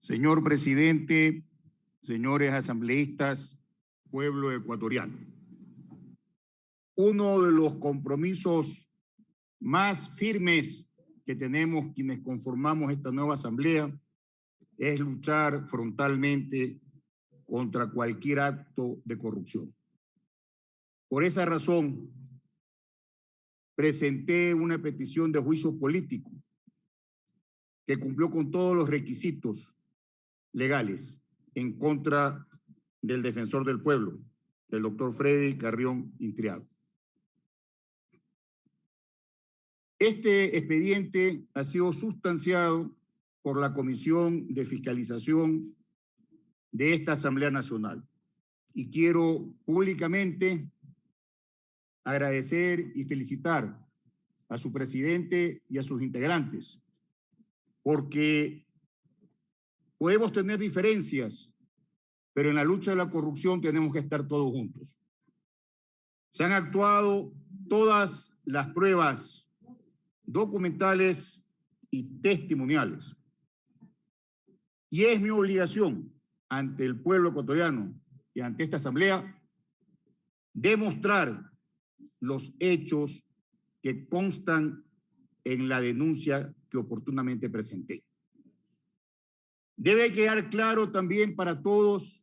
Señor presidente, señores asambleístas, pueblo ecuatoriano, uno de los compromisos más firmes que tenemos quienes conformamos esta nueva asamblea es luchar frontalmente contra cualquier acto de corrupción. Por esa razón, presenté una petición de juicio político que cumplió con todos los requisitos legales en contra del defensor del pueblo, el doctor Freddy Carrión Intriago. Este expediente ha sido sustanciado por la Comisión de Fiscalización de esta Asamblea Nacional y quiero públicamente agradecer y felicitar a su presidente y a sus integrantes, porque podemos tener diferencias, pero en la lucha de la corrupción tenemos que estar todos juntos. Se han actuado todas las pruebas documentales y testimoniales. Y es mi obligación ante el pueblo ecuatoriano y ante esta asamblea demostrar los hechos que constan en la denuncia que oportunamente presenté. Debe quedar claro también para todos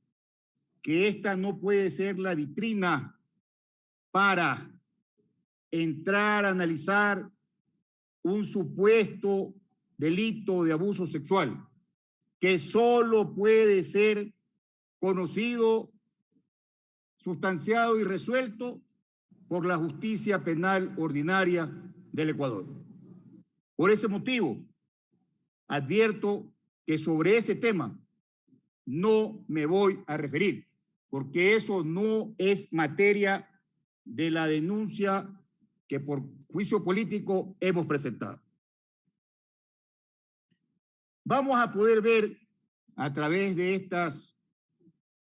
que esta no puede ser la vitrina para entrar a analizar un supuesto delito de abuso sexual que solo puede ser conocido, sustanciado y resuelto por la justicia penal ordinaria del Ecuador. Por ese motivo, advierto que sobre ese tema no me voy a referir, porque eso no es materia de la denuncia que por juicio político hemos presentado. Vamos a poder ver a través de estas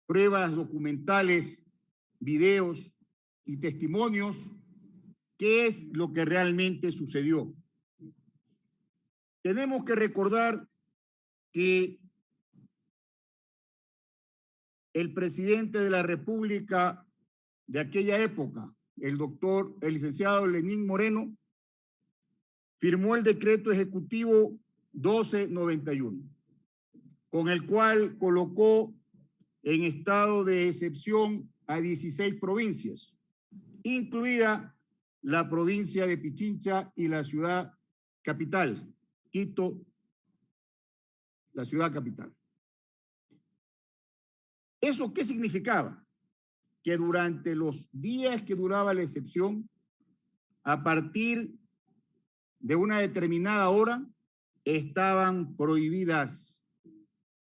pruebas documentales, videos y testimonios qué es lo que realmente sucedió. Tenemos que recordar que el presidente de la República de aquella época, el licenciado Lenín Moreno, firmó el decreto ejecutivo 1291, con el cual colocó en estado de excepción a 16 provincias, incluida la provincia de Pichincha y la ciudad capital, Quito, la ciudad capital. ¿Eso qué significaba? Que durante los días que duraba la excepción, a partir de una determinada hora, estaban prohibidas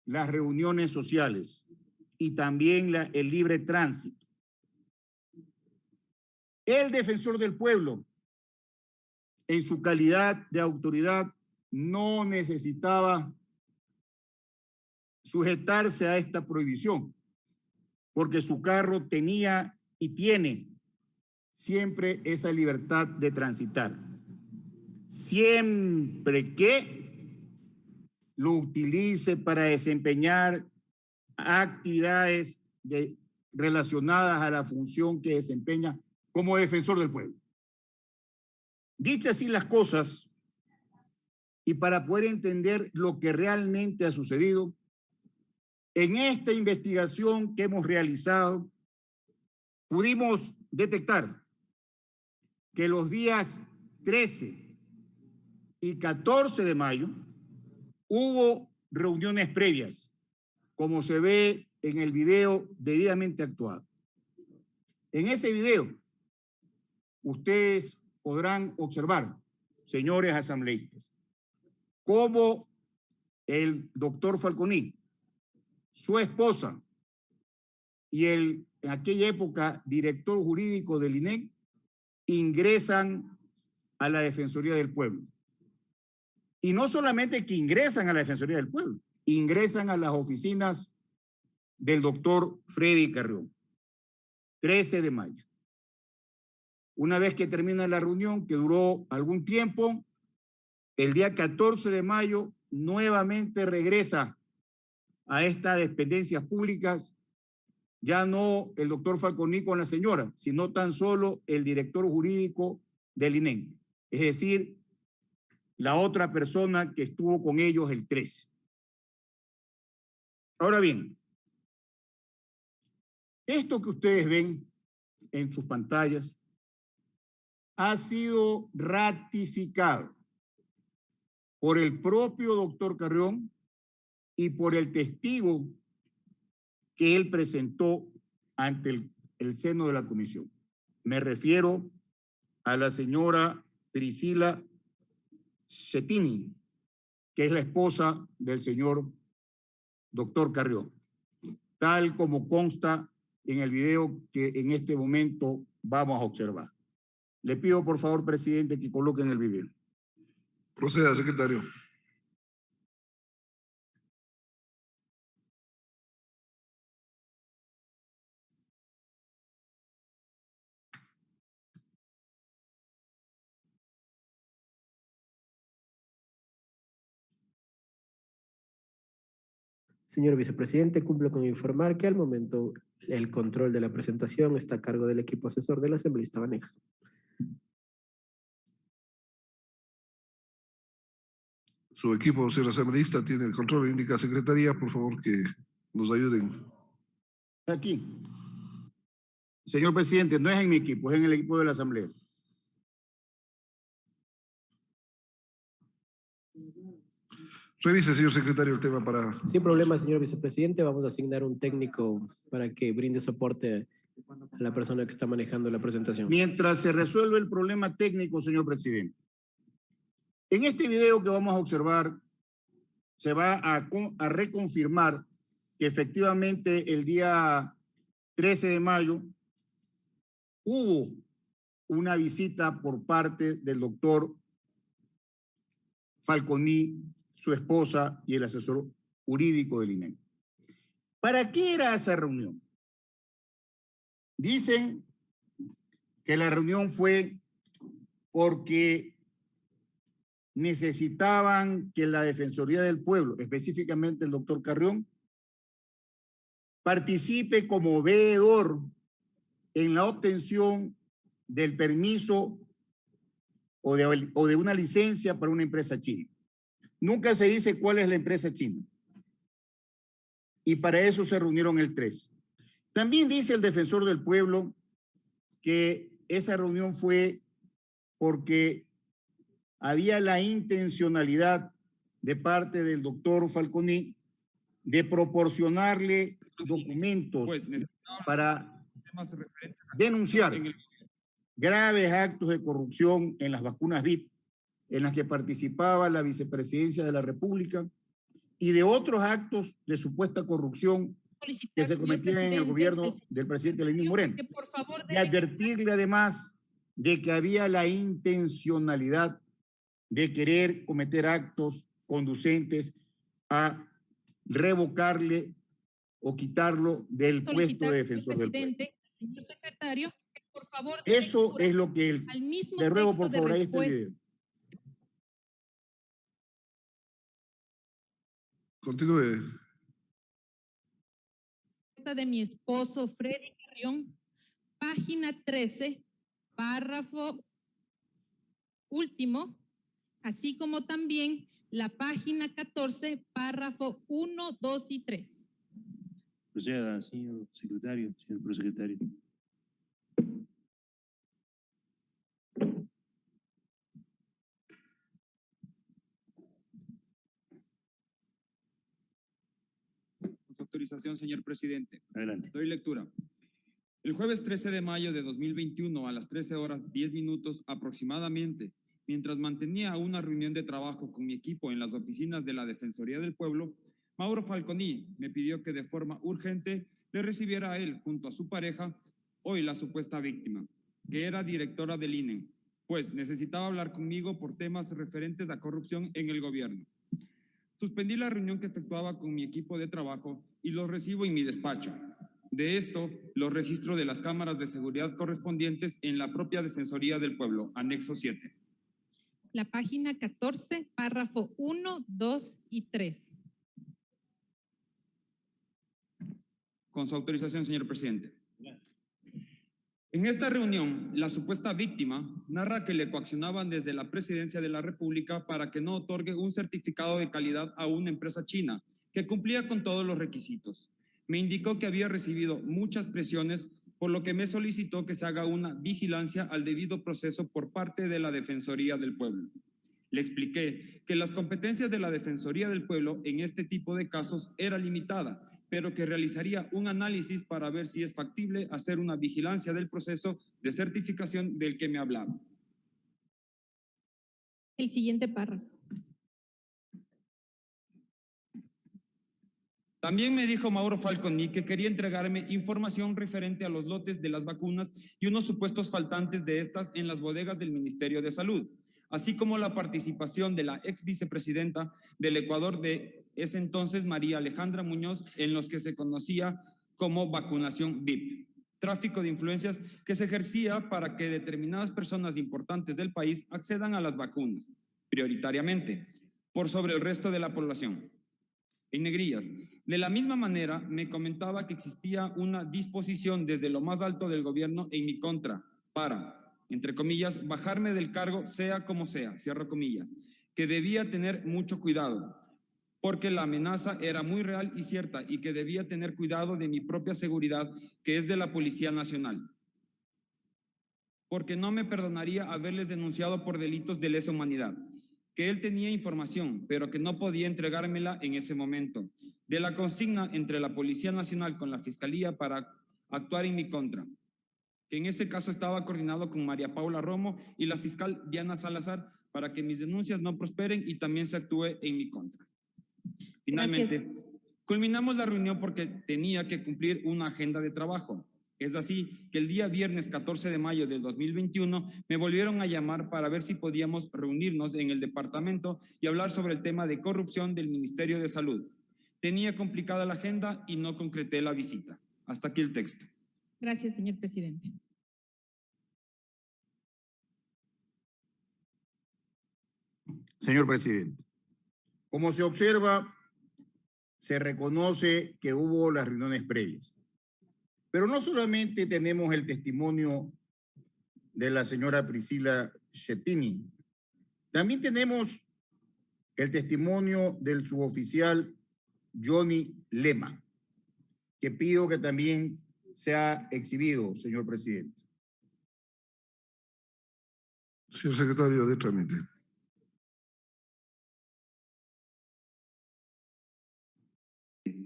las reuniones sociales y también el libre tránsito. El defensor del pueblo, en su calidad de autoridad, no necesitaba sujetarse a esta prohibición, porque su carro tenía y tiene siempre esa libertad de transitar, siempre que lo utilice para desempeñar actividades relacionadas a la función que desempeña como defensor del pueblo. Dichas así las cosas, y para poder entender lo que realmente ha sucedido, en esta investigación que hemos realizado, pudimos detectar que los días 13 y 14 de mayo hubo reuniones previas, como se ve en el video debidamente actuado. En ese video, ustedes podrán observar, señores asambleístas, cómo el doctor Falconi, su esposa y en aquella época director jurídico del INEC ingresan a la Defensoría del Pueblo. Y no solamente que ingresan a la Defensoría del Pueblo, ingresan a las oficinas del doctor Freddy Carrión, 13 de mayo. Una vez que termina la reunión, que duró algún tiempo, el día 14 de mayo nuevamente regresa a estas dependencias públicas, ya no el doctor Falconi con la señora, sino tan solo el director jurídico del INEM, es decir, la otra persona que estuvo con ellos el 13. Ahora bien, esto que ustedes ven en sus pantallas ha sido ratificado por el propio doctor Carrión y por el testigo que él presentó ante el seno de la comisión. Me refiero a la señora Priscila Cettini, que es la esposa del señor doctor Carrión, tal como consta en el video que en este momento vamos a observar. Le pido, por favor, presidente, que coloquen el video. Proceda, secretario. Señor vicepresidente, cumplo con informar que al momento el control de la presentación está a cargo del equipo asesor del asambleísta Vanegas. Su equipo, señor asambleísta, tiene el control, indica a secretaría, por favor, que nos ayuden. Aquí. Señor presidente, no es en mi equipo, es en el equipo de la asamblea. Revise, señor secretario, el tema para... Sin problema, señor vicepresidente, vamos a asignar un técnico para que brinde soporte a la persona que está manejando la presentación. Mientras se resuelve el problema técnico, señor presidente. En este video que vamos a observar, se va a reconfirmar que efectivamente el día 13 de mayo hubo una visita por parte del doctor Falconi, su esposa y el asesor jurídico del INEM. ¿Para qué era esa reunión? Dicen que la reunión fue porque necesitaban que la Defensoría del Pueblo, específicamente el doctor Carrión, participe como veedor en la obtención del permiso o de una licencia para una empresa china. Nunca se dice cuál es la empresa china. Y para eso se reunieron el 13. También dice el defensor del pueblo que esa reunión fue porque había la intencionalidad de parte del doctor Falconi de proporcionarle documentos para denunciar graves actos de corrupción en las vacunas VIP, en las que participaba la vicepresidencia de la República, y de otros actos de supuesta corrupción que se cometían en el gobierno del presidente Lenín Moreno. Y advertirle además de que había la intencionalidad de querer cometer actos conducentes a revocarle o quitarlo del puesto de defensor del pueblo. Señor secretario, por favor, eso es lo que él... Le ruego, por favor, ahí está el video. Continúe. De mi esposo Freddy Carrión, página 13, párrafo último, así como también la página 14, párrafo 1, 2 y 3. Proceda, señor secretario, señor prosecretario. Con su autorización, señor presidente. Adelante. Doy lectura. El jueves 13 de mayo de 2021 a las 13 horas 10 minutos aproximadamente, mientras mantenía una reunión de trabajo con mi equipo en las oficinas de la Defensoría del Pueblo, Mauro Falconi me pidió que de forma urgente le recibiera a él junto a su pareja, hoy la supuesta víctima, que era directora del INE, pues necesitaba hablar conmigo por temas referentes a corrupción en el gobierno. Suspendí la reunión que efectuaba con mi equipo de trabajo y lo recibo en mi despacho. De esto, los registro de las cámaras de seguridad correspondientes en la propia Defensoría del Pueblo, anexo 7. La página 14, párrafo 1, 2 y 3. Con su autorización, señor presidente. En esta reunión, la supuesta víctima narra que le coaccionaban desde la Presidencia de la República para que no otorgue un certificado de calidad a una empresa china que cumplía con todos los requisitos. Me indicó que había recibido muchas presiones, por lo que me solicitó que se haga una vigilancia al debido proceso por parte de la Defensoría del Pueblo. Le expliqué que las competencias de la Defensoría del Pueblo en este tipo de casos era limitada, pero que realizaría un análisis para ver si es factible hacer una vigilancia del proceso de certificación del que me hablaba. El siguiente párrafo. También me dijo Mauro Falconi que quería entregarme información referente a los lotes de las vacunas y unos supuestos faltantes de estas en las bodegas del Ministerio de Salud, así como la participación de la ex vicepresidenta del Ecuador de ese entonces, María Alejandra Muñoz, en los que se conocía como vacunación VIP, tráfico de influencias que se ejercía para que determinadas personas importantes del país accedan a las vacunas, prioritariamente, por sobre el resto de la población. En negrillas, de la misma manera, me comentaba que existía una disposición desde lo más alto del gobierno en mi contra para, entre comillas, bajarme del cargo sea como sea, cierro comillas, que debía tener mucho cuidado, porque la amenaza era muy real y cierta y que debía tener cuidado de mi propia seguridad, que es de la Policía Nacional, porque no me perdonaría haberles denunciado por delitos de lesa humanidad, que él tenía información, pero que no podía entregármela en ese momento, de la consigna entre la Policía Nacional con la Fiscalía para actuar en mi contra, que en este caso estaba coordinado con María Paula Romo y la fiscal Diana Salazar para que mis denuncias no prosperen y también se actúe en mi contra. Finalmente, culminamos la reunión porque tenía que cumplir una agenda de trabajo. Es así que el día viernes 14 de mayo del 2021 me volvieron a llamar para ver si podíamos reunirnos en el departamento y hablar sobre el tema de corrupción del Ministerio de Salud. Tenía complicada la agenda y no concreté la visita. Hasta aquí el texto. Gracias, señor presidente. Señor presidente, como se observa, se reconoce que hubo las reuniones previas. Pero no solamente tenemos el testimonio de la señora Priscila Schettini, también tenemos el testimonio del suboficial Johnny Lema, que pido que también sea exhibido, señor presidente. Señor secretario de trámite.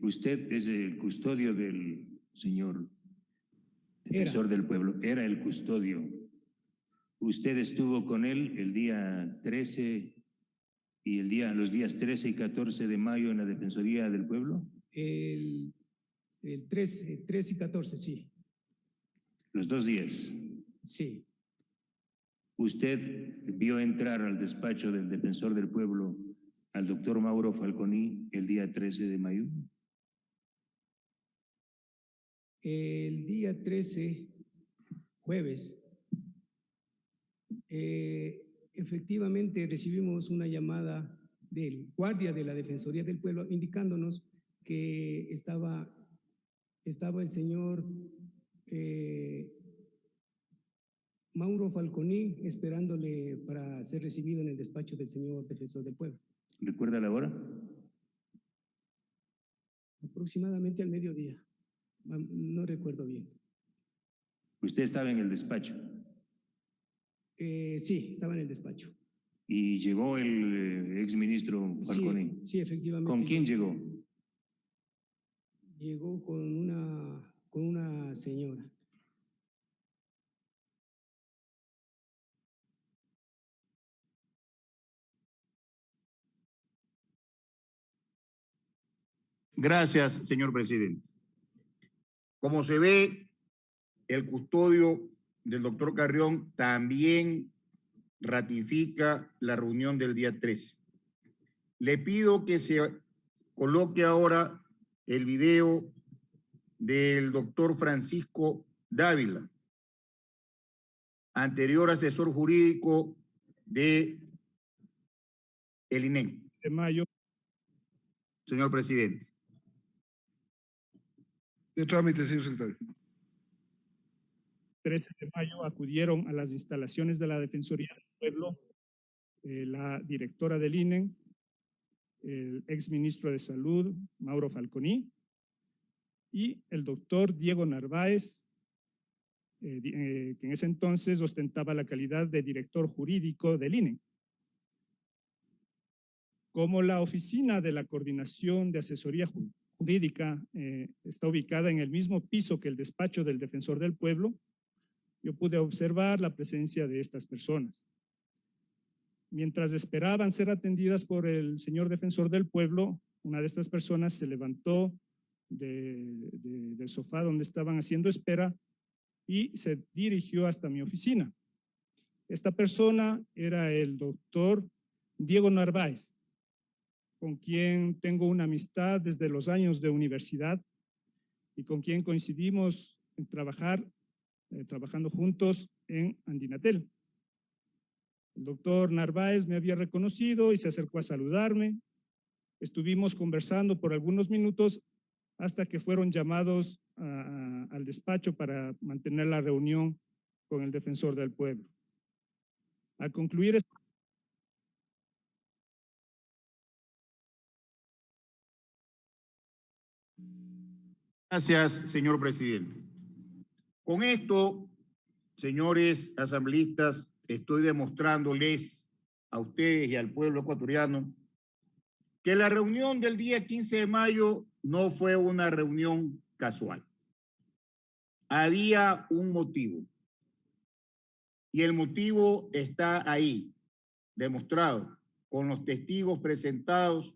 Usted es el custodio del señor defensor del pueblo. Era el custodio. Usted estuvo con él el día 13 y los días 13 y 14 de mayo en la Defensoría del Pueblo. El 13 y 14, sí. Los 2 días. Sí. ¿Usted vio entrar al despacho del defensor del pueblo al doctor Mauro Falconi el día 13 de mayo? El día 13, jueves, efectivamente recibimos una llamada del guardia de la Defensoría del Pueblo indicándonos que estaba el señor Mauro Falconi esperándole para ser recibido en el despacho del señor defensor del pueblo. ¿Recuerda la hora? Aproximadamente al mediodía. No recuerdo bien. ¿Usted estaba en el despacho? Sí, estaba en el despacho. ¿Y llegó el exministro Falconi? Sí, efectivamente. ¿Con quién llegó? Llegó con una señora. Gracias, señor presidente. Como se ve, el custodio del doctor Carrión también ratifica la reunión del día 13. Le pido que se coloque ahora el video del doctor Francisco Dávila, anterior asesor jurídico de el INEM. De mayo. Señor presidente. De trámite, señor secretario. 13 de mayo acudieron a las instalaciones de la Defensoría del Pueblo la directora del INE, el exministro de Salud, Mauro Falconi, y el doctor Diego Narváez, que en ese entonces ostentaba la calidad de director jurídico del INE. Como la oficina de la Coordinación de Asesoría Jurídica está ubicada en el mismo piso que el despacho del Defensor del Pueblo, yo pude observar la presencia de estas personas. Mientras esperaban ser atendidas por el señor Defensor del Pueblo, una de estas personas se levantó del sofá donde estaban haciendo espera y se dirigió hasta mi oficina. Esta persona era el doctor Diego Narváez, con quien tengo una amistad desde los años de universidad y con quien coincidimos en trabajando juntos en Andinatel. El doctor Narváez me había reconocido y se acercó a saludarme. Estuvimos conversando por algunos minutos hasta que fueron llamados al despacho para mantener la reunión con el Defensor del Pueblo. Al concluir Gracias, señor presidente. Con esto, señores asambleístas, estoy demostrándoles a ustedes y al pueblo ecuatoriano que la reunión del día 15 de mayo no fue una reunión casual. Había un motivo. Y el motivo está ahí, demostrado, con los testigos presentados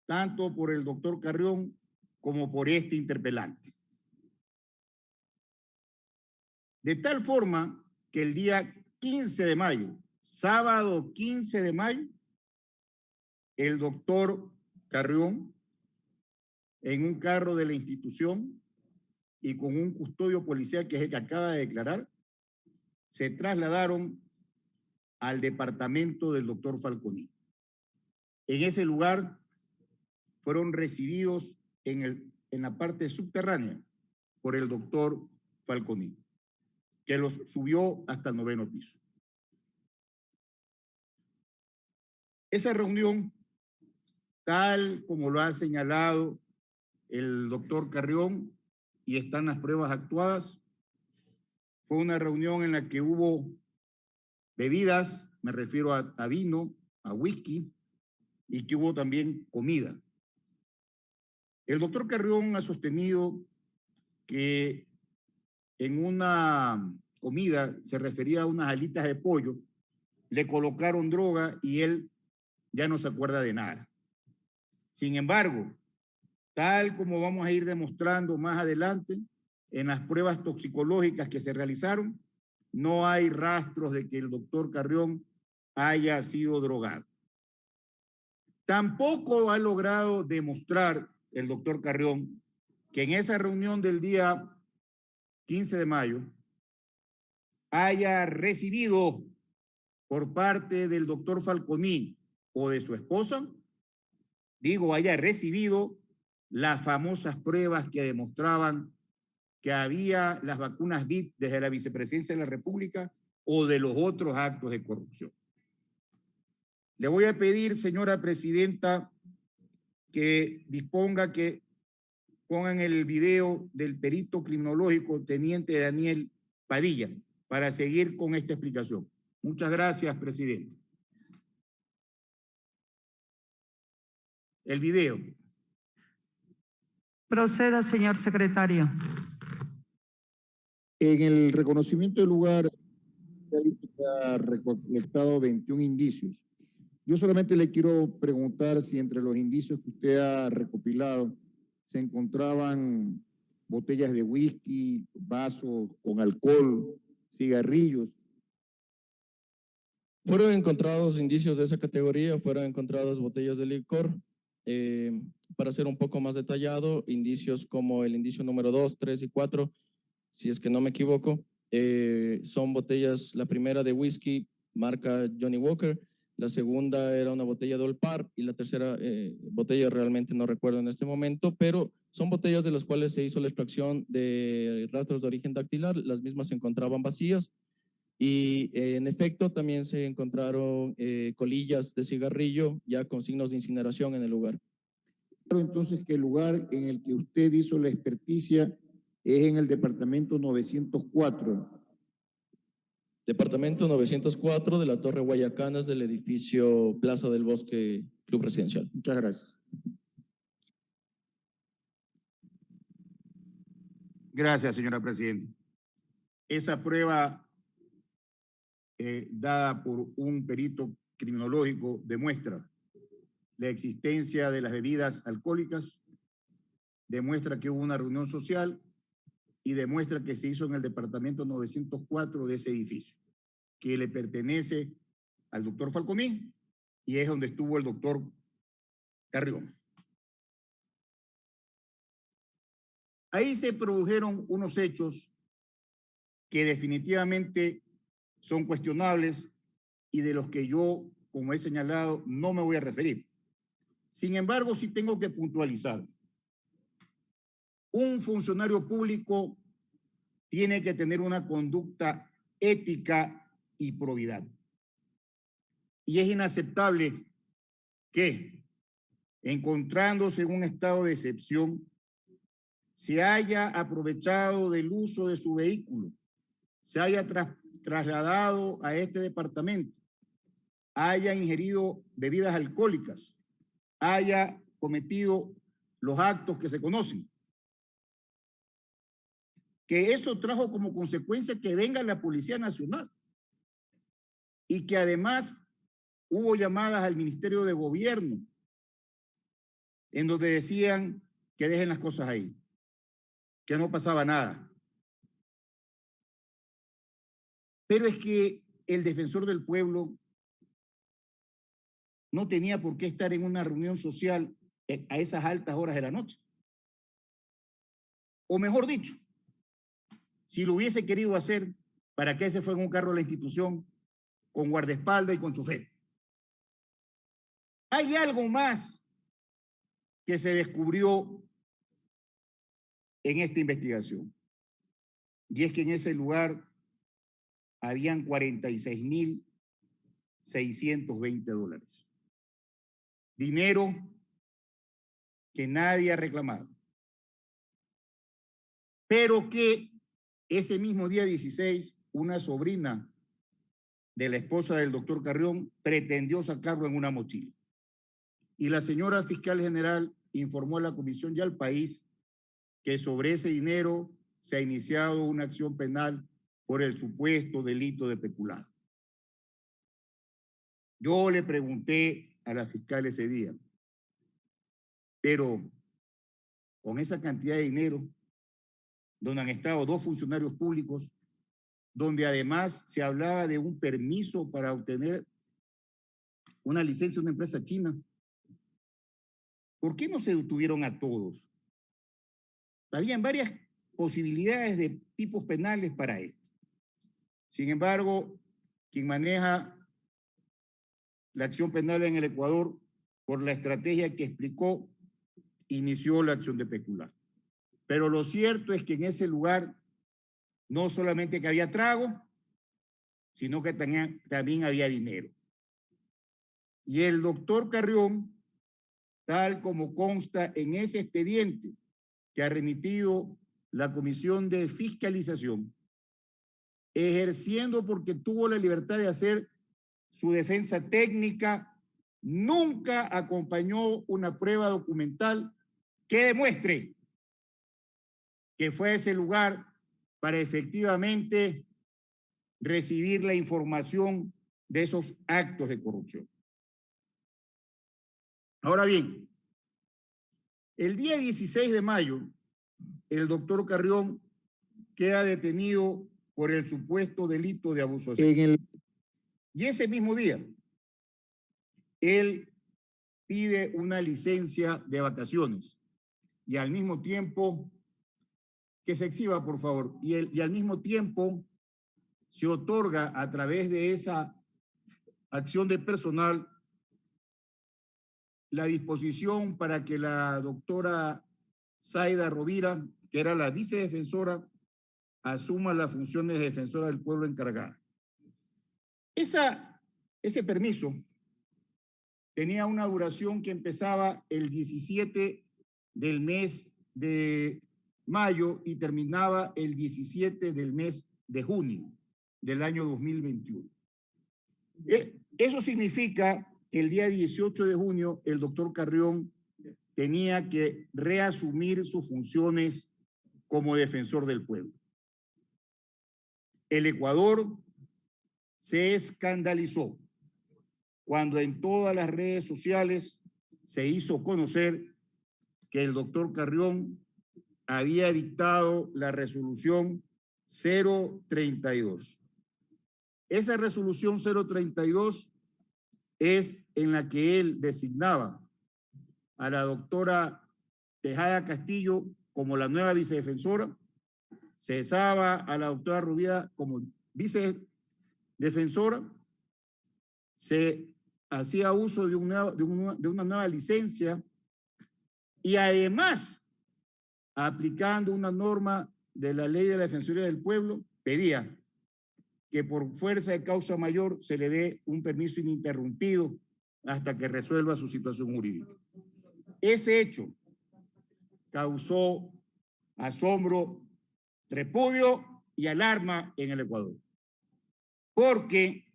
tanto por el doctor Carrión como por este interpelante. De tal forma que el día 15 de mayo, sábado 15 de mayo, el doctor Carrión, en un carro de la institución y con un custodio policial que es el que acaba de declarar, se trasladaron al departamento del doctor Falconi. En ese lugar fueron recibidos en la parte subterránea por el doctor Falconi, que los subió hasta el 9º piso. Esa reunión, tal como lo ha señalado el doctor Carrión y están las pruebas actuadas, fue una reunión en la que hubo bebidas, me refiero a vino, a whisky, y que hubo también comida. El doctor Carrión ha sostenido que en una comida, se refería a unas alitas de pollo, le colocaron droga y él ya no se acuerda de nada. Sin embargo, tal como vamos a ir demostrando más adelante, en las pruebas toxicológicas que se realizaron, no hay rastros de que el doctor Carrión haya sido drogado. Tampoco ha logrado demostrar el doctor Carrión que en esa reunión del día 15 de mayo haya recibido por parte del doctor Falconi o de su esposa, haya recibido las famosas pruebas que demostraban que había las vacunas VIP desde la vicepresidencia de la República o de los otros actos de corrupción. Le voy a pedir, señora presidenta, que disponga que pongan el video del perito criminológico teniente Daniel Padilla para seguir con esta explicación. Muchas gracias, presidente. El video. Proceda, señor secretario. En el reconocimiento del lugar se ha recolectado 21 indicios. Yo solamente le quiero preguntar si entre los indicios que usted ha recopilado se encontraban botellas de whisky, vasos con alcohol, cigarrillos. Fueron encontrados indicios de esa categoría, fueron encontradas botellas de licor. Para ser un poco más detallado, indicios como el indicio número 2, 3 y 4, si es que no me equivoco, son botellas, la primera de whisky marca Johnny Walker, la segunda era una botella de Olpar y la tercera botella realmente no recuerdo en este momento, pero son botellas de las cuales se hizo la extracción de rastros de origen dactilar, las mismas se encontraban vacías y en efecto también se encontraron colillas de cigarrillo ya con signos de incineración en el lugar. Entonces, que el lugar en el que usted hizo la experticia es en el departamento 904. Departamento 904 de la Torre Guayacanas del edificio Plaza del Bosque Club Residencial. Muchas gracias. Gracias, señora presidenta. Esa prueba dada por un perito criminológico demuestra la existencia de las bebidas alcohólicas, demuestra que hubo una reunión social y demuestra que se hizo en el departamento 904 de ese edificio, que le pertenece al doctor Falcomín y es donde estuvo el doctor Carrión. Ahí se produjeron unos hechos que definitivamente son cuestionables y de los que yo, como he señalado, no me voy a referir. Sin embargo, sí tengo que puntualizar. Un funcionario público tiene que tener una conducta ética y probidad. Y es inaceptable que, encontrándose en un estado de excepción, se haya aprovechado del uso de su vehículo, se haya trasladado a este departamento, haya ingerido bebidas alcohólicas, haya cometido los actos que se conocen. Que eso trajo como consecuencia que venga la Policía Nacional y que además hubo llamadas al Ministerio de Gobierno en donde decían que dejen las cosas ahí, que no pasaba nada. Pero es que el defensor del pueblo no tenía por qué estar en una reunión social a esas altas horas de la noche. O mejor dicho, si lo hubiese querido hacer, ¿para qué se fue en un carro a la institución con guardaespaldas y con chofer? Hay algo más que se descubrió en esta investigación. Y es que en ese lugar habían $46,620. Dinero que nadie ha reclamado. Pero que ese mismo día 16, una sobrina de la esposa del doctor Carrión pretendió sacarlo en una mochila. Y la señora fiscal general informó a la comisión y al país que sobre ese dinero se ha iniciado una acción penal por el supuesto delito de peculado. Yo le pregunté a la fiscal ese día, pero con esa cantidad de dinero, donde han estado 2 funcionarios públicos, donde además se hablaba de un permiso para obtener una licencia de una empresa china, ¿por qué no se detuvieron a todos? Habían varias posibilidades de tipos penales para esto. Sin embargo, quien maneja la acción penal en el Ecuador, por la estrategia que explicó, inició la acción de peculado. Pero lo cierto es que en ese lugar no solamente que había trago, sino que también había dinero. Y el doctor Carrión, tal como consta en ese expediente que ha remitido la Comisión de Fiscalización, ejerciendo porque tuvo la libertad de hacer su defensa técnica, nunca acompañó una prueba documental que demuestre que fue a ese lugar para efectivamente recibir la información de esos actos de corrupción. Ahora bien, el día 16 de mayo, el doctor Carrión queda detenido por el supuesto delito de abuso sexual. Y ese mismo día, él pide una licencia de vacaciones y al mismo tiempo, que se exhiba por favor, y al mismo tiempo se otorga a través de esa acción de personal, la disposición para que la doctora Zaida Rovira, que era la vicedefensora, asuma las funciones de defensora del pueblo encargada. Ese permiso tenía una duración que empezaba el 17 del mes de mayo y terminaba el 17 del mes de junio del año 2021. Eso significa que el día 18 de junio el doctor Carrión tenía que reasumir sus funciones como defensor del pueblo. El Ecuador se escandalizó cuando en todas las redes sociales se hizo conocer que el doctor Carrión había dictado la resolución 032. Esa resolución 032 es en la que él designaba a la doctora Tejada Castillo como la nueva vicedefensora, cesaba a la doctora Rovira como vicedefensora, se hacía uso de una nueva licencia y además, aplicando una norma de la Ley de la Defensoría del Pueblo, pedía que por fuerza de causa mayor se le dé un permiso ininterrumpido hasta que resuelva su situación jurídica. Ese hecho causó asombro, repudio y alarma en el Ecuador. Porque,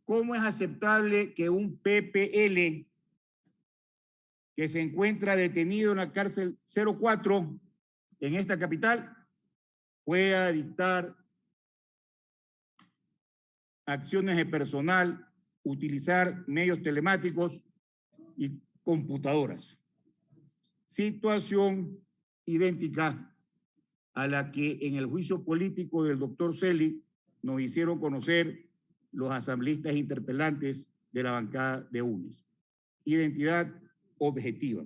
¿cómo es aceptable que un PPL que se encuentra detenido en la cárcel 04 en esta capital pueda dictar acciones de personal, utilizar medios telemáticos y computadoras? Situación idéntica a la que en el juicio político del doctor Celi nos hicieron conocer los asambleístas interpelantes de la bancada de UNES. Identidad objetiva.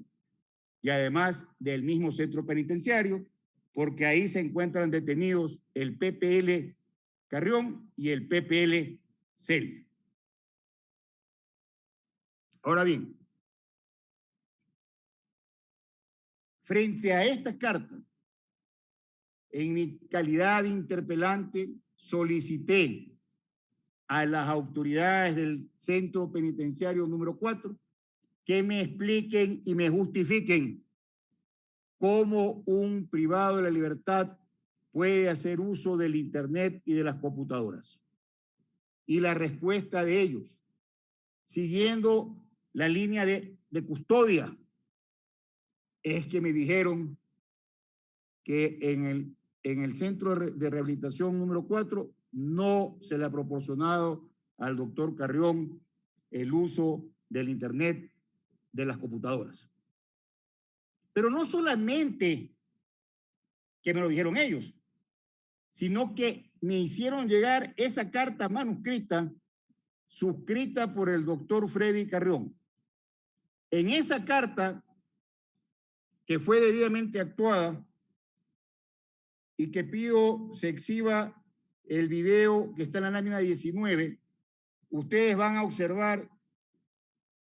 Y además del mismo centro penitenciario, porque ahí se encuentran detenidos el PPL Carrión y el PPL Celi. Ahora bien, frente a esta carta, en mi calidad de interpelante, solicité a las autoridades del centro penitenciario número 4 que me expliquen y me justifiquen cómo un privado de la libertad puede hacer uso del internet y de las computadoras. Y la respuesta de ellos, siguiendo la línea de custodia, es que me dijeron que en el centro de rehabilitación número 4 no se le ha proporcionado al doctor Carrión el uso del internet, de las computadoras. Pero no solamente que me lo dijeron ellos, sino que me hicieron llegar esa carta manuscrita suscrita por el doctor Freddy Carrión. En esa carta, que fue debidamente actuada y que pido se exhiba el video que está en la lámina 19, ustedes van a observar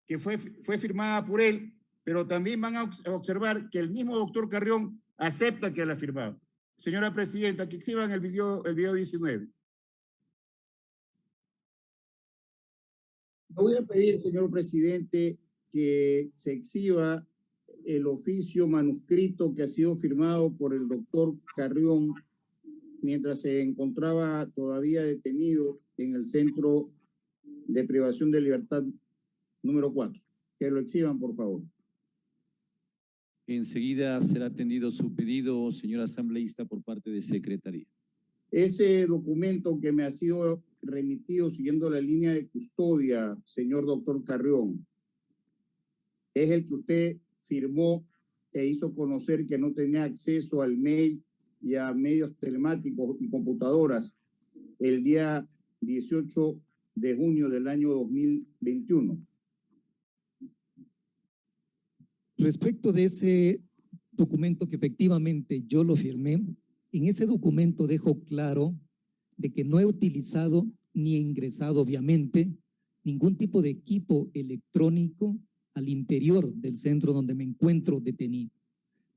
que fue firmada por él, pero también van a observar que el mismo doctor Carrión acepta que la ha firmado. Señora Presidenta, que exhiban el video 19. Voy a pedir, señor Presidente, que se exhiba el oficio manuscrito que ha sido firmado por el doctor Carrión mientras se encontraba todavía detenido en el centro de privación de libertad número 4. Que lo exhiban, por favor. Enseguida será atendido su pedido, señor asambleísta, por parte de Secretaría. Ese documento que me ha sido remitido siguiendo la línea de custodia, señor doctor Carrión, es el que usted firmó e hizo conocer que no tenía acceso al mail y a medios telemáticos y computadoras el día 18 de junio del año 2021. Respecto de ese documento que efectivamente yo lo firmé, en ese documento dejo claro de que no he utilizado ni he ingresado, obviamente, ningún tipo de equipo electrónico al interior del centro donde me encuentro detenido.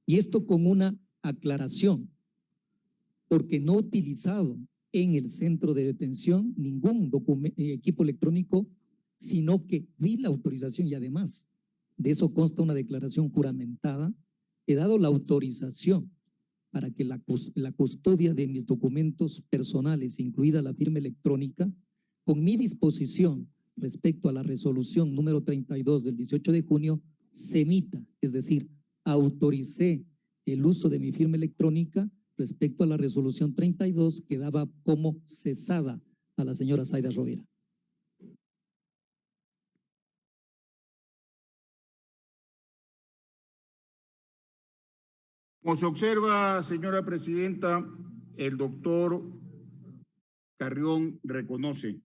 Y esto con una aclaración, porque no he utilizado en el centro de detención ningún equipo electrónico, sino que di la autorización y además de eso consta una declaración juramentada. He dado la autorización para que la custodia de mis documentos personales, incluida la firma electrónica, con mi disposición respecto a la resolución número 32 del 18 de junio, se emita, es decir, autoricé el uso de mi firma electrónica respecto a la resolución 32 que daba como cesada a la señora Zaida Rovira. Como se observa, señora presidenta, el doctor Carrión reconoce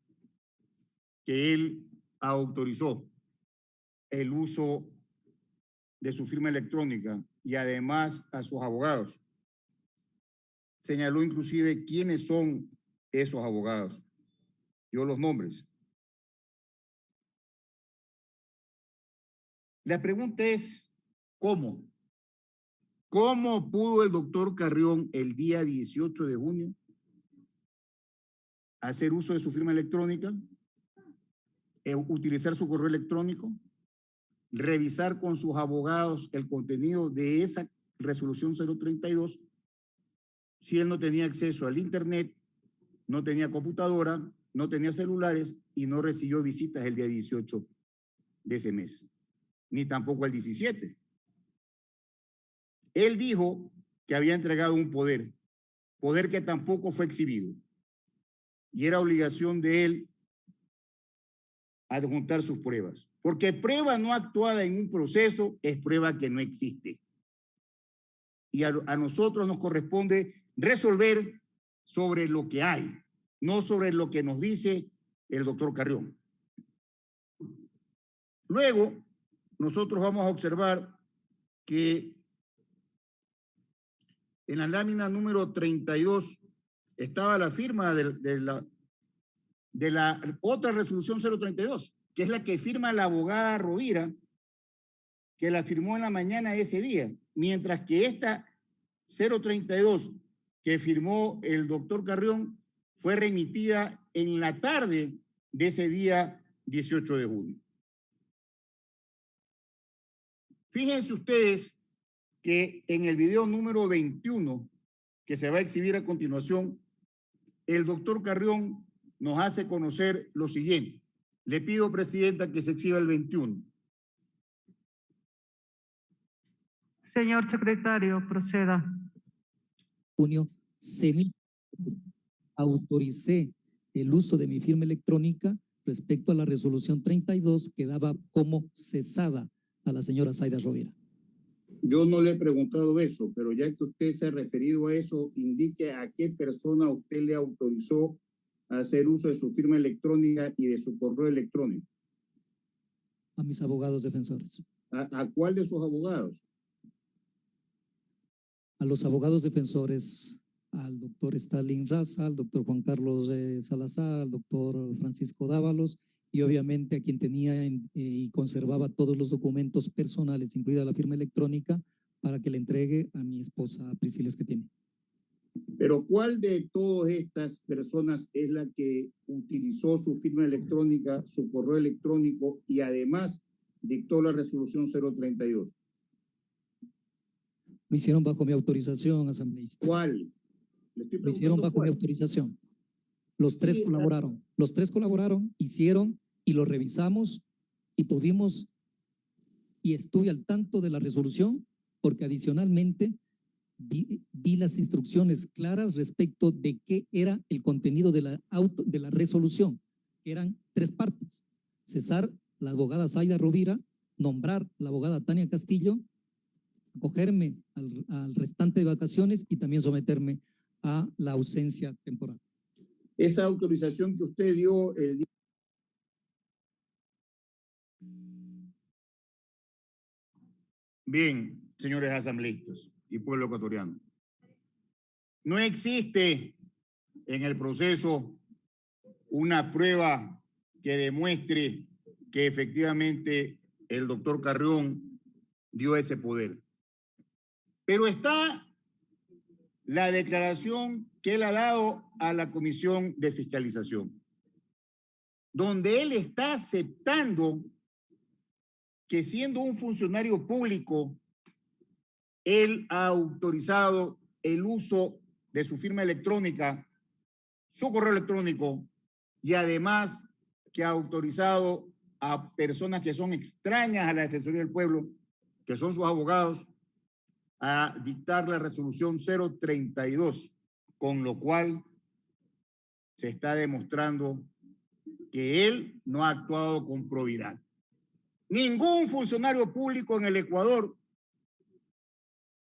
que él autorizó el uso de su firma electrónica y además a sus abogados. Señaló inclusive quiénes son esos abogados. Dio los nombres. La pregunta es, ¿cómo? ¿Cómo pudo el doctor Carrión el día 18 de junio hacer uso de su firma electrónica, utilizar su correo electrónico, revisar con sus abogados el contenido de esa resolución 032, si él no tenía acceso al internet, no tenía computadora, no tenía celulares y no recibió visitas el día 18 de ese mes, ni tampoco el 17? Él dijo que había entregado un poder que tampoco fue exhibido, y era obligación de él adjuntar sus pruebas, porque prueba no actuada en un proceso es prueba que no existe. Y a nosotros nos corresponde resolver sobre lo que hay, no sobre lo que nos dice el doctor Carrión. Luego, nosotros vamos a observar que en la lámina número 32 estaba la firma de la otra resolución 032, que es la que firma la abogada Rovira, que la firmó en la mañana de ese día, mientras que esta 032 que firmó el doctor Carrión fue remitida en la tarde de ese día 18 de junio. Fíjense ustedes que en el video número 21, que se va a exhibir a continuación, el doctor Carrión nos hace conocer lo siguiente. Le pido, presidenta, que se exhiba el 21. Señor secretario, proceda. Junio, autoricé el uso de mi firma electrónica respecto a la resolución 32 que daba como cesada a la señora Zaida Rovira. Yo no le he preguntado eso, pero ya que usted se ha referido a eso, indique a qué persona usted le autorizó a hacer uso de su firma electrónica y de su correo electrónico. A mis abogados defensores. ¿A cuál de sus abogados? A los abogados defensores, al doctor Stalin Raza, al doctor Juan Carlos Salazar, al doctor Francisco Dávalos y obviamente a quien tenía y conservaba todos los documentos personales, incluida la firma electrónica, para que le entregue a mi esposa Priscila Esquetini. Pero ¿cuál de todas estas personas es la que utilizó su firma electrónica, su correo electrónico y además dictó la resolución 032? Lo hicieron bajo mi autorización, asambleísta. ¿Cuál? Lo hicieron bajo mi autorización. Los tres colaboraron. Los tres colaboraron, hicieron y lo revisamos y pudimos y estuve al tanto de la resolución porque adicionalmente di las instrucciones claras respecto de qué era el contenido de la resolución, que eran 3 partes. Cesar la abogada Zaida Rovira, nombrar la abogada Tania Castillo, acogerme al restante de vacaciones y también someterme a la ausencia temporal. Esa autorización que usted dio el día... Bien, señores asambleístas y pueblo ecuatoriano. No existe en el proceso una prueba que demuestre que efectivamente el doctor Carrión dio ese poder. Pero está la declaración que él ha dado a la Comisión de Fiscalización, donde él está aceptando que siendo un funcionario público, él ha autorizado el uso de su firma electrónica, su correo electrónico, y además que ha autorizado a personas que son extrañas a la Defensoría del Pueblo, que son sus abogados, a dictar la resolución 032, con lo cual se está demostrando que él no ha actuado con probidad. Ningún funcionario público en el Ecuador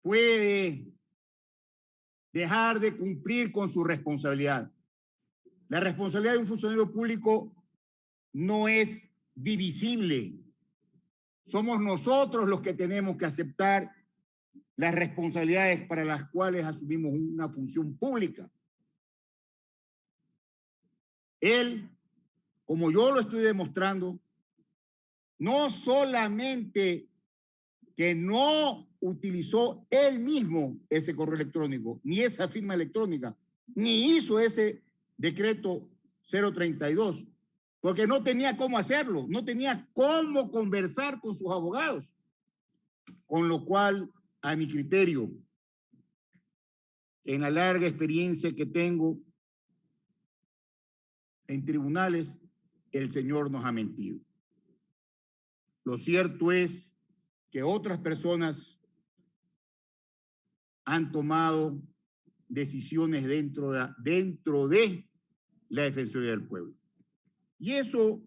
puede dejar de cumplir con su responsabilidad. La responsabilidad de un funcionario público no es divisible. Somos nosotros los que tenemos que aceptar las responsabilidades para las cuales asumimos una función pública. Él, como yo lo estoy demostrando, no solamente que no utilizó él mismo ese correo electrónico, ni esa firma electrónica, ni hizo ese decreto 032, porque no tenía cómo hacerlo, no tenía cómo conversar con sus abogados, con lo cual, a mi criterio, en la larga experiencia que tengo en tribunales, el señor nos ha mentido. Lo cierto es que otras personas han tomado decisiones dentro de la Defensoría del Pueblo. Y eso,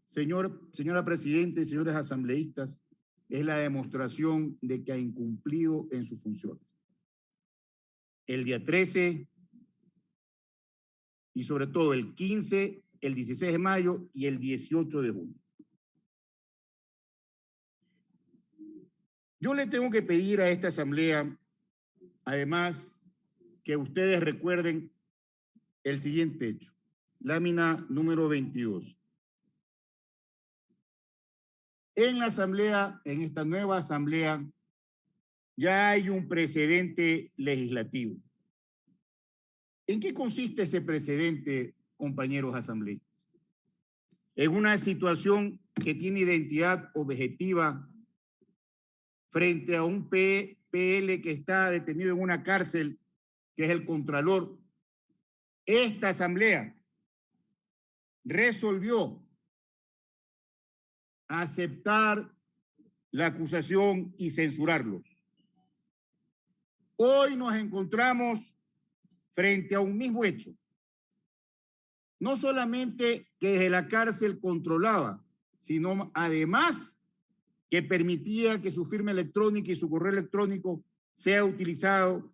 señora Presidenta y señores asambleístas, es la demostración de que ha incumplido en sus funciones. El día 13 y sobre todo el 15, el 16 de mayo y el 18 de junio. Yo le tengo que pedir a esta asamblea, además, que ustedes recuerden el siguiente hecho. Lámina número 22. En la asamblea, en esta nueva asamblea, ya hay un precedente legislativo. ¿En qué consiste ese precedente, compañeros asambleístas? En una situación que tiene identidad objetiva frente a un PL que está detenido en una cárcel, que es el Contralor. Esta asamblea resolvió aceptar la acusación y censurarlo. Hoy nos encontramos frente a un mismo hecho. No solamente que desde la cárcel controlaba, sino además que permitía que su firma electrónica y su correo electrónico sea utilizado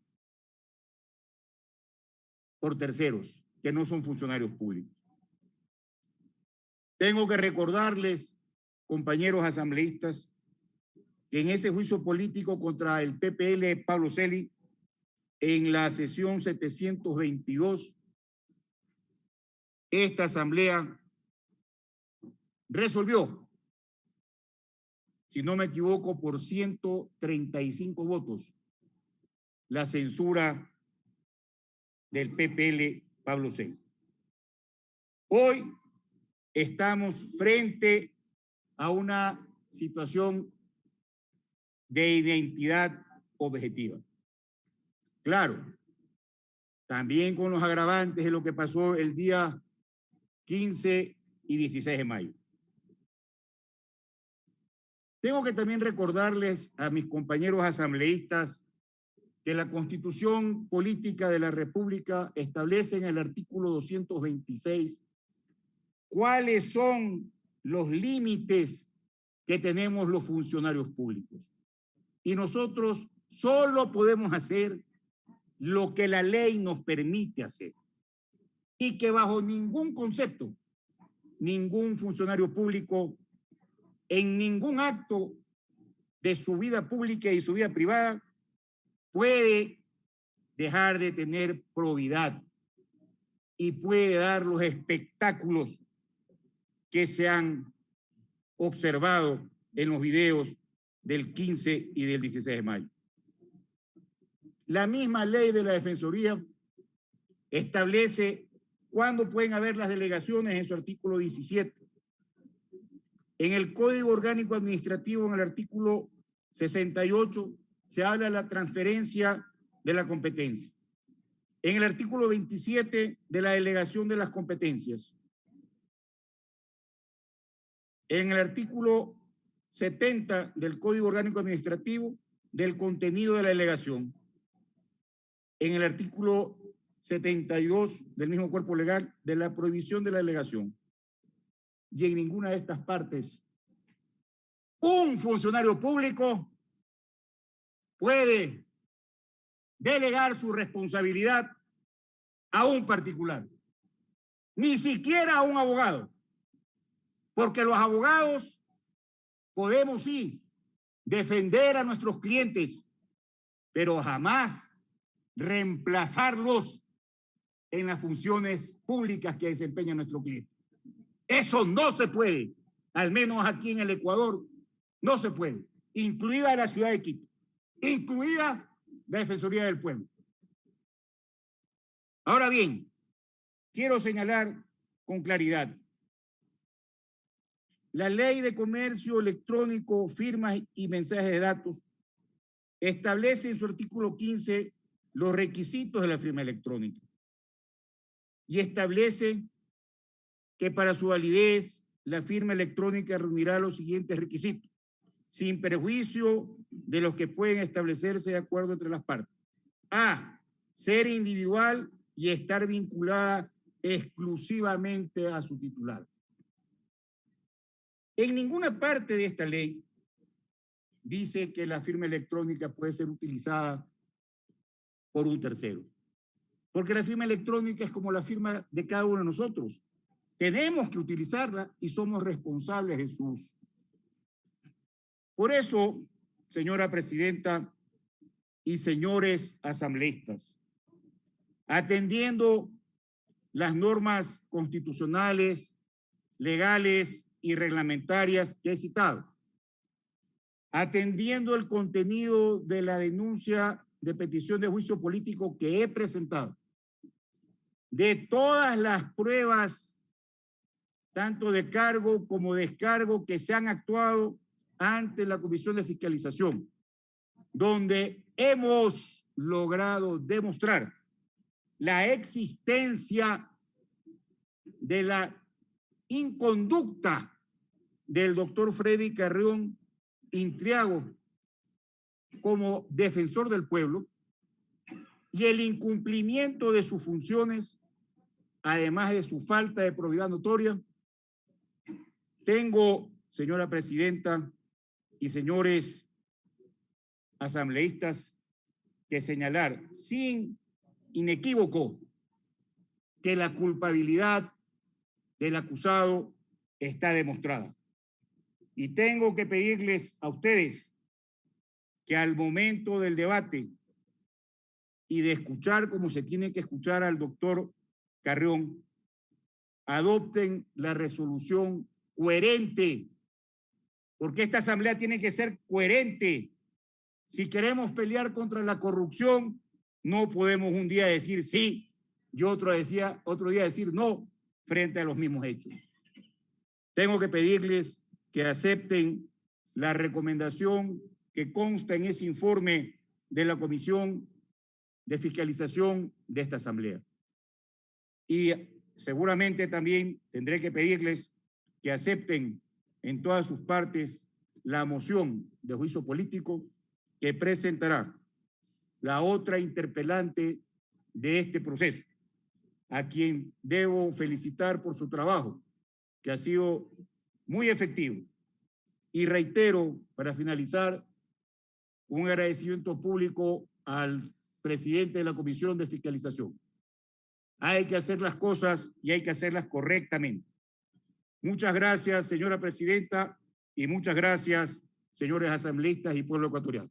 por terceros que no son funcionarios públicos. Tengo que recordarles, compañeros asambleístas, que en ese juicio político contra el PPL Pablo Celi, en la sesión 722, esta asamblea resolvió, si no me equivoco, por 135 votos, la censura del PPL Pablo Celi. Hoy estamos frente a una situación de identidad objetiva. Claro, también con los agravantes de lo que pasó el día 15 y 16 de mayo. Tengo que también recordarles a mis compañeros asambleístas que la Constitución Política de la República establece en el artículo 226 cuáles son los límites que tenemos los funcionarios públicos. Y nosotros solo podemos hacer lo que la ley nos permite hacer. Y que bajo ningún concepto, ningún funcionario público en ningún acto de su vida pública y su vida privada puede dejar de tener probidad y puede dar los espectáculos que se han observado en los videos del 15 y del 16 de mayo. La misma ley de la Defensoría establece cuándo pueden haber las delegaciones en su artículo 17. En el Código Orgánico Administrativo, en el artículo 68, se habla de la transferencia de la competencia. En el artículo 27, de la delegación de las competencias. En el artículo 70 del Código Orgánico Administrativo, del contenido de la delegación. En el artículo 72 del mismo cuerpo legal, de la prohibición de la delegación. Y en ninguna de estas partes un funcionario público puede delegar su responsabilidad a un particular, ni siquiera a un abogado, porque los abogados podemos sí defender a nuestros clientes, pero jamás reemplazarlos en las funciones públicas que desempeña nuestro cliente. Eso no se puede, al menos aquí en el Ecuador, no se puede, incluida la ciudad de Quito, incluida la Defensoría del Pueblo. Ahora bien, quiero señalar con claridad, la Ley de Comercio Electrónico, Firmas y Mensajes de Datos establece en su artículo 15 los requisitos de la firma electrónica y establece que para su validez la firma electrónica reunirá los siguientes requisitos, sin perjuicio de los que pueden establecerse de acuerdo entre las partes. A, ser individual y estar vinculada exclusivamente a su titular. En ninguna parte de esta ley dice que la firma electrónica puede ser utilizada por un tercero, porque la firma electrónica es como la firma de cada uno de nosotros. Tenemos que utilizarla y somos responsables de su uso. Por eso, señora presidenta y señores asambleístas, atendiendo las normas constitucionales, legales y reglamentarias que he citado, atendiendo el contenido de la denuncia de petición de juicio político que he presentado, de todas las pruebas, tanto de cargo como descargo, que se han actuado ante la Comisión de Fiscalización, donde hemos logrado demostrar la existencia de la inconducta del doctor Freddy Carrión Intriago como defensor del pueblo y el incumplimiento de sus funciones, además de su falta de probidad notoria. Tengo, señora presidenta y señores asambleístas, que señalar sin inequívoco que la culpabilidad del acusado está demostrada. Y tengo que pedirles a ustedes que al momento del debate y de escuchar como se tiene que escuchar al doctor Carrión, adopten la resolución coherente, porque esta asamblea tiene que ser coherente. Si queremos pelear contra la corrupción, no podemos un día decir sí y otro día decir no frente a los mismos hechos. Tengo que pedirles que acepten la recomendación que consta en ese informe de la Comisión de Fiscalización de esta asamblea. Y seguramente también tendré que pedirles que acepten en todas sus partes la moción de juicio político que presentará la otra interpelante de este proceso, a quien debo felicitar por su trabajo, que ha sido muy efectivo. Y reitero, para finalizar, un agradecimiento público al presidente de la Comisión de Fiscalización. Hay que hacer las cosas y hay que hacerlas correctamente. Muchas gracias, señora presidenta, y muchas gracias, señores asambleístas y pueblo ecuatoriano.